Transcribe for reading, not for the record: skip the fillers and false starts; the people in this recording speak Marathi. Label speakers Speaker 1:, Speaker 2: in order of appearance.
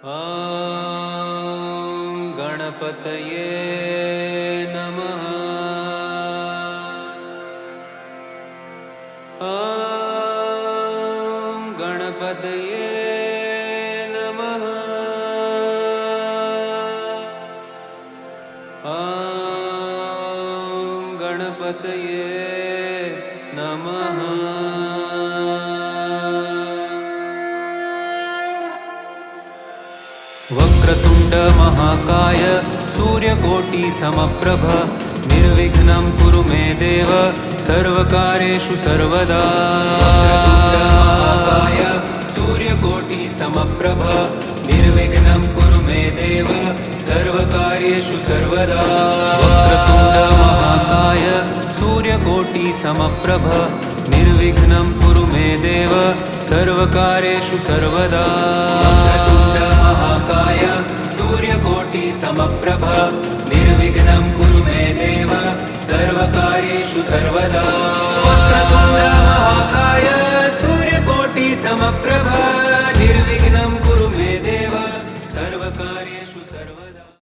Speaker 1: ॐ गणपतये नमः। ॐ गणपतये नमः। ॐ गणपतये नमः। वक्रतुंड महाकाय सूर्यकोटि समप्रभ निर्विघ्नं कुरु मे देव सर्वकार्येषु सर्वदा। महाकाय सूर्यकोटि समप्रभ निर्विघ्नं कुरु मे देव सर्वकार्येषु सर्वदा। वक्रतुंड महाकाय सूर्यकोटि समप्रभ निर्विघ्नं कुरु मे देव सर्वकार्येषु सर्वदा। महाकाय सूर्यकोटि समप्रभ निर्विघ्नं कुरु मे देव सर्वकार्येषु सर्वदा। वक्रतुंड महाकाय सूर्यकोटि समप्रभ निर्विघ्नं कुरु मे देव सर्वकार्येषु सर्वदा।